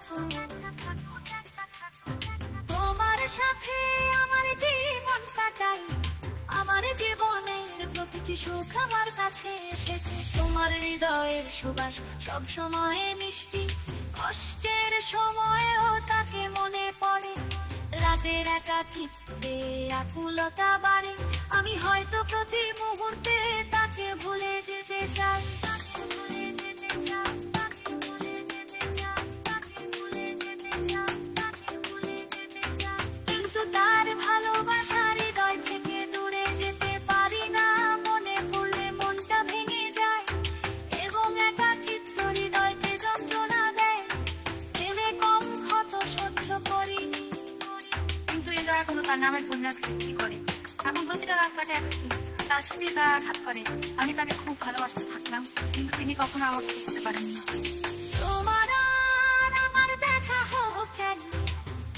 থাকো। তোমার সাথে আমার জীবন কাটাই, আমার জীবনের প্রতিটি সুখ আমার কাছে এসেছে। তোমার হৃদয়ের সুবাস সব সময় মিষ্টি, কষ্টের সময়ও তাকে মনে পড়ে। রাতের একাকিত্বে আকুলতা বাড়ে, আমি হয়তো প্রতি মুহূর্তে তাকে ভুলে যেতে চাই। কিন্তু তার ভালোবাসার হৃদয় থেকে দূরে যেতে পারি না। মনে পড়লে মনটা ভেঙে যায় এবং একাকিত্ব হৃদয়কে যন্ত্রণা দেয়। ভেবে কম ক্ষত সহ্য করিনি, কিন্তু এই দয়া কোনো তার নামের পুনরাবৃত্তি করে। এখন প্রতিটা রাত কাটে একাকি, তার সাথে তা আঘাত করে। আমি তাকে খুব ভালোবাসতে থাকলাম, কিন্তু তিনি কখনো আমাকে বুঝতে পারেননি। তোমার আর আমার দেখা হোক কেন,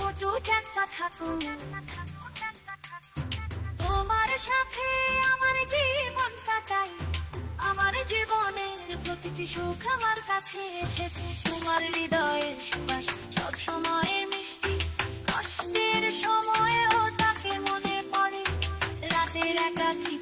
অটুট একটা থাকো। তোমার সাথে আমার জীবন কাটাই, আমার জীবনের প্রতিটি সুখ আমার কাছে এসেছে। তোমার হৃদয়ের সুবাস সব সময় মিষ্টি, কষ্টের সময়ও তাকে মনে পড়ে। রাতের একাকিত্ব